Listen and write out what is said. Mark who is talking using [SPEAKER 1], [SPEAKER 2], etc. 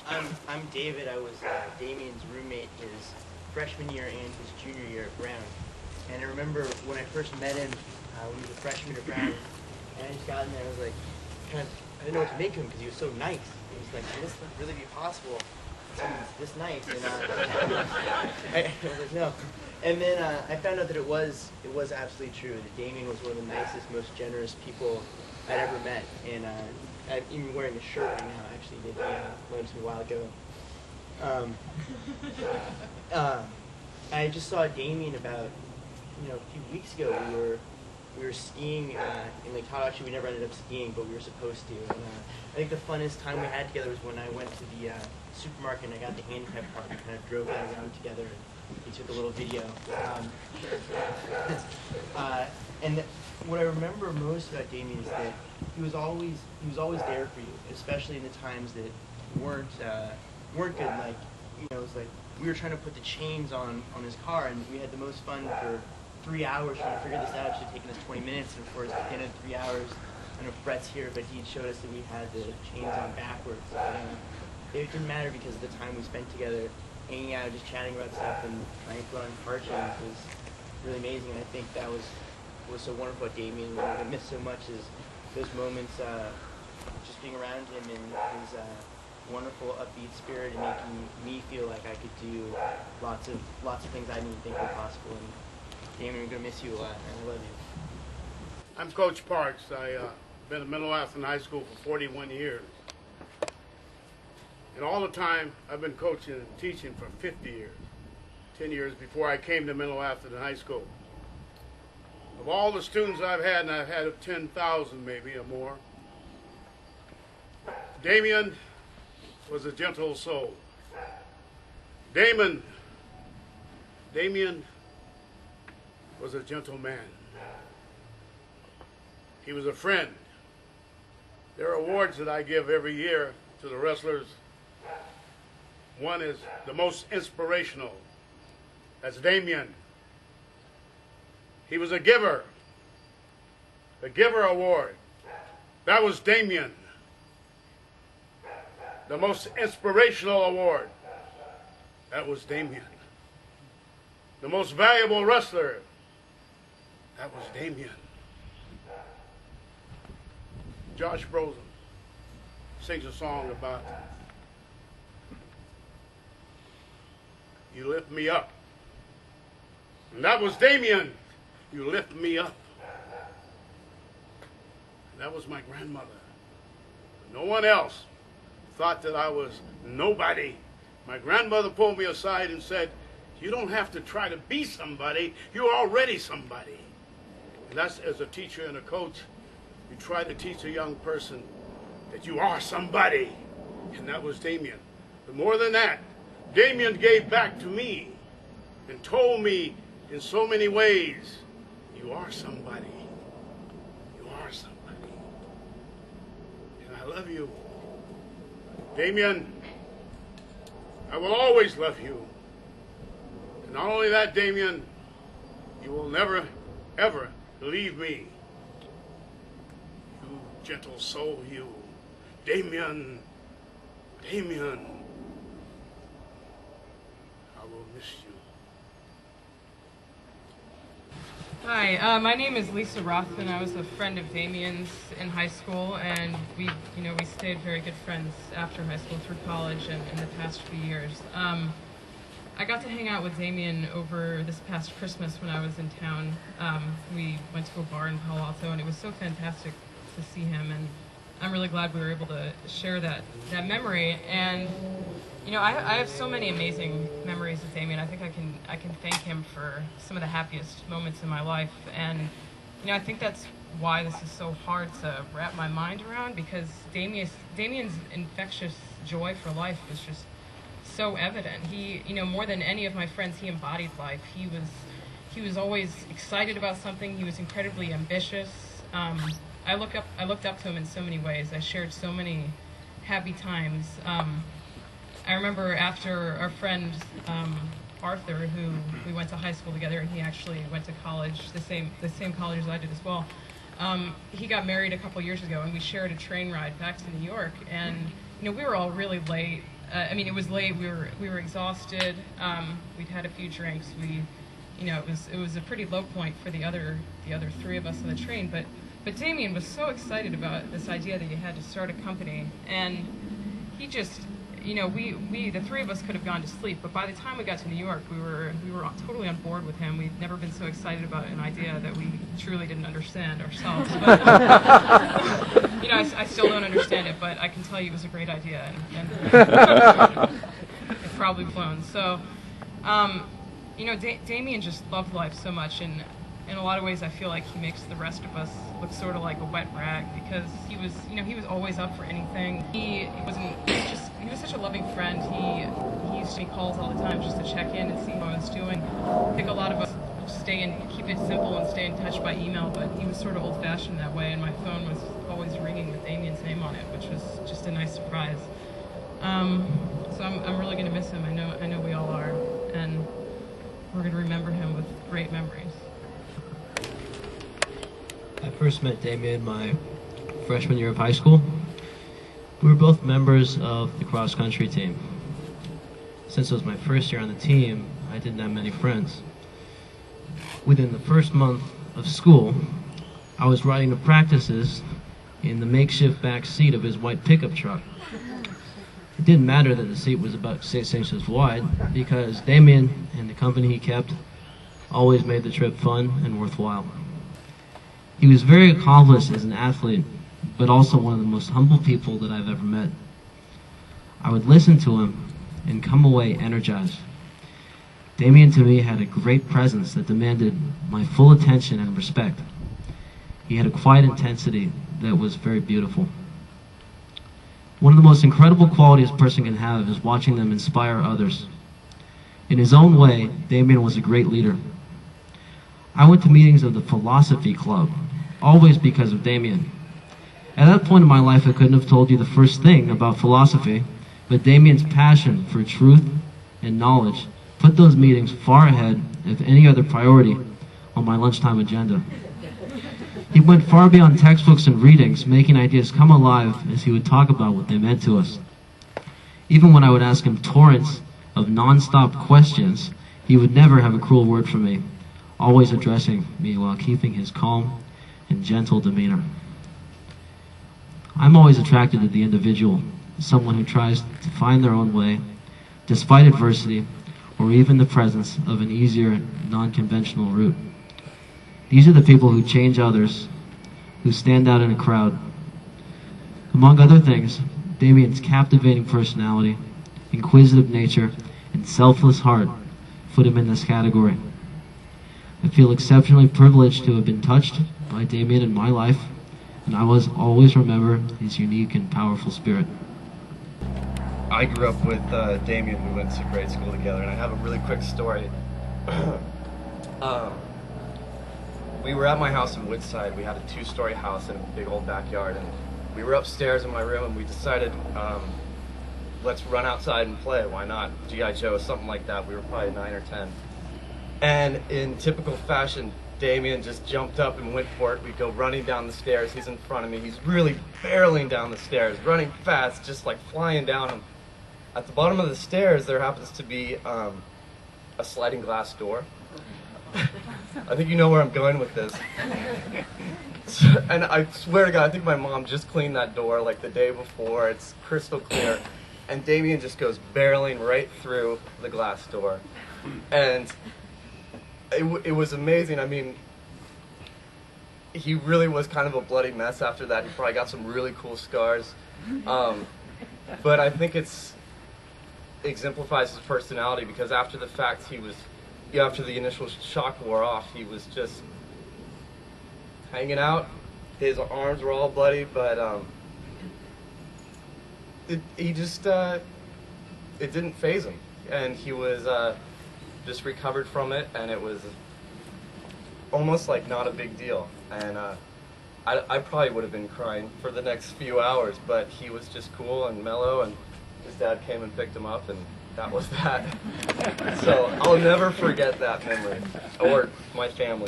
[SPEAKER 1] I'm David. I was Damien's roommate his freshman year and his junior year at Brown. And I remember when I first met him, when he was a freshman at Brown, and I just got in there, I was like, I didn't know what to make of him because he was so nice. He was like, can this really be possible? Someone's this nice. And I was like, no. And then I found out that it was absolutely true. That Damien was one of the nicest, most generous people I'd ever met. And I'm even wearing a shirt right now. Actually, they noticed me a while ago. I just saw Damien about a few weeks ago. We were skiing in Lake Tahoe. Actually, we never ended up skiing, but we were supposed to. And I think the funnest time we had together was when I went to the supermarket and I got the handicap car and kind of drove that around together. We took a little video. And what I remember most about Damien is that he was always there for you, especially in the times that weren't good. Like it was like we were trying to put the chains on his car, and we had the most fun for 3 hours trying to figure this out. It should have taken us 20 minutes, and of course, at the end of 3 hours, I know Brett's here, but he showed us that we had the chains on backwards. It didn't matter because of the time we spent together, hanging out, just chatting about stuff, and trying to put on car chains was really amazing. And I think that was so wonderful at Damien. What I miss so much is those moments, just being around him and his wonderful, upbeat spirit, and making me feel like I could do lots of things I didn't even think were possible. And Damien, we're gonna miss you a lot, and I love you.
[SPEAKER 2] I'm Coach Parks. I've been at Middle Atherton High School for 41 years. And all the time, I've been coaching and teaching for 50 years. 10 years before I came to Middle Atherton High School. Of all the students I've had, and I've had 10,000 maybe or more, Damien was a gentle soul. Damien was a gentle man. He was a friend. There are awards that I give every year to the wrestlers. One is the most inspirational. That's Damien. He was a giver. The Giver Award. That was Damien. The most inspirational award. That was Damien. The most valuable wrestler. That was Damien. Josh Brolin sings a song about "You Lift Me Up." And that was Damien. You lift me up. And that was my grandmother. No one else thought that I was nobody. My grandmother pulled me aside and said, "You don't have to try to be somebody. You're already somebody." And that's, as a teacher and a coach, you try to teach a young person that you are somebody. And that was Damien. But more than that, Damien gave back to me and told me in so many ways, you are somebody. You are somebody. And I love you. Damien, I will always love you. And not only that, Damien, you will never, ever leave me. You gentle soul, you. Damien, Damien, I will miss you.
[SPEAKER 3] Hi, my name is Lisa Rothman. I was a friend of Damien's in high school, and we stayed very good friends after high school through college and in the past few years. I got to hang out with Damien over this past Christmas when I was in town. We went to a bar in Palo Alto, and it was so fantastic to see him, and I'm really glad we were able to share that memory. And I have so many amazing memories of Damien. I think I can thank him for some of the happiest moments in my life. And I think that's why this is so hard to wrap my mind around, because Damien's infectious joy for life was just so evident. He, more than any of my friends, he embodied life. He was always excited about something. He was incredibly ambitious. I looked up to him in so many ways. I shared so many happy times. I remember after our friend Arthur, who we went to high school together, and he actually went to college, the same college as I did as well. He got married a couple years ago, and we shared a train ride back to New York. And we were all really late I mean, it was late. We were exhausted. We'd had a few drinks. It was a pretty low point for the other three of us on the train. But Damien was so excited about this idea that he had to start a company, and he just, we the three of us could have gone to sleep. But by the time we got to New York, we were totally on board with him. We'd never been so excited about an idea that we truly didn't understand ourselves. But, I still don't understand it, but I can tell you it was a great idea, and it's probably flown. So, Damien just loved life so much, and in a lot of ways I feel like he makes the rest of us look sort of like a wet rag, because he was always up for anything. He was such a loving friend. He used to make calls all the time just to check in and see how I was doing. I think a lot of us keep it simple and stay in touch by email, but he was sort of old-fashioned that way, and my phone was always ringing with Damien's name on it, which was just a nice surprise. So I'm really going to miss him. I know we all are, and we're going to remember him with great memories.
[SPEAKER 4] I first met Damien my freshman year of high school. We were both members of the cross-country team. Since it was my first year on the team, I didn't have many friends. Within the first month of school, I was riding the practices in the makeshift back seat of his white pickup truck. It didn't matter that the seat was about 6 inches wide, because Damien and the company he kept always made the trip fun and worthwhile. He was very accomplished as an athlete, but also one of the most humble people that I've ever met. I would listen to him and come away energized. Damien to me had a great presence that demanded my full attention and respect. He had a quiet intensity that was very beautiful. One of the most incredible qualities a person can have is watching them inspire others. In his own way, Damien was a great leader. I went to meetings of the Philosophy Club, always because of Damien. At that point in my life, I couldn't have told you the first thing about philosophy, but Damien's passion for truth and knowledge put those meetings far ahead of any other priority on my lunchtime agenda. He went far beyond textbooks and readings, making ideas come alive as he would talk about what they meant to us. Even when I would ask him torrents of non-stop questions, he would never have a cruel word for me, always addressing me while keeping his calm and gentle demeanor. I'm always attracted to the individual, someone who tries to find their own way, despite adversity, or even the presence of an easier, non-conventional route. These are the people who change others, who stand out in a crowd. Among other things, Damien's captivating personality, inquisitive nature, and selfless heart put him in this category. I feel exceptionally privileged to have been touched by Damien in my life, and I will always remember his unique and powerful spirit.
[SPEAKER 5] I grew up with Damien. We went to grade school together, and I have a really quick story. We were at my house in Woodside. We had a 2-story house and a big old backyard, and we were upstairs in my room, and we decided, let's run outside and play. Why not? G.I. Joe, something like that. We were probably 9 or 10. And in typical fashion, Damien just jumped up and went for it. We go running down the stairs. He's in front of me. He's really barreling down the stairs, running fast, just like flying down them. At the bottom of the stairs, there happens to be a sliding glass door. I think you know where I'm going with this. And I swear to God, I think my mom just cleaned that door like the day before. It's crystal clear. And Damien just goes barreling right through the glass door. And it was amazing. I mean, he really was kind of a bloody mess after that. He probably got some really cool scars. But I think it exemplifies his personality, because after the fact, after the initial shock wore off, he was just hanging out. His arms were all bloody, but it didn't faze him, and he was just recovered from it, and it was almost like not a big deal. And I probably would have been crying for the next few hours, but he was just cool and mellow, and his dad came and picked him up, and that was that. So I'll never forget that memory, or my family.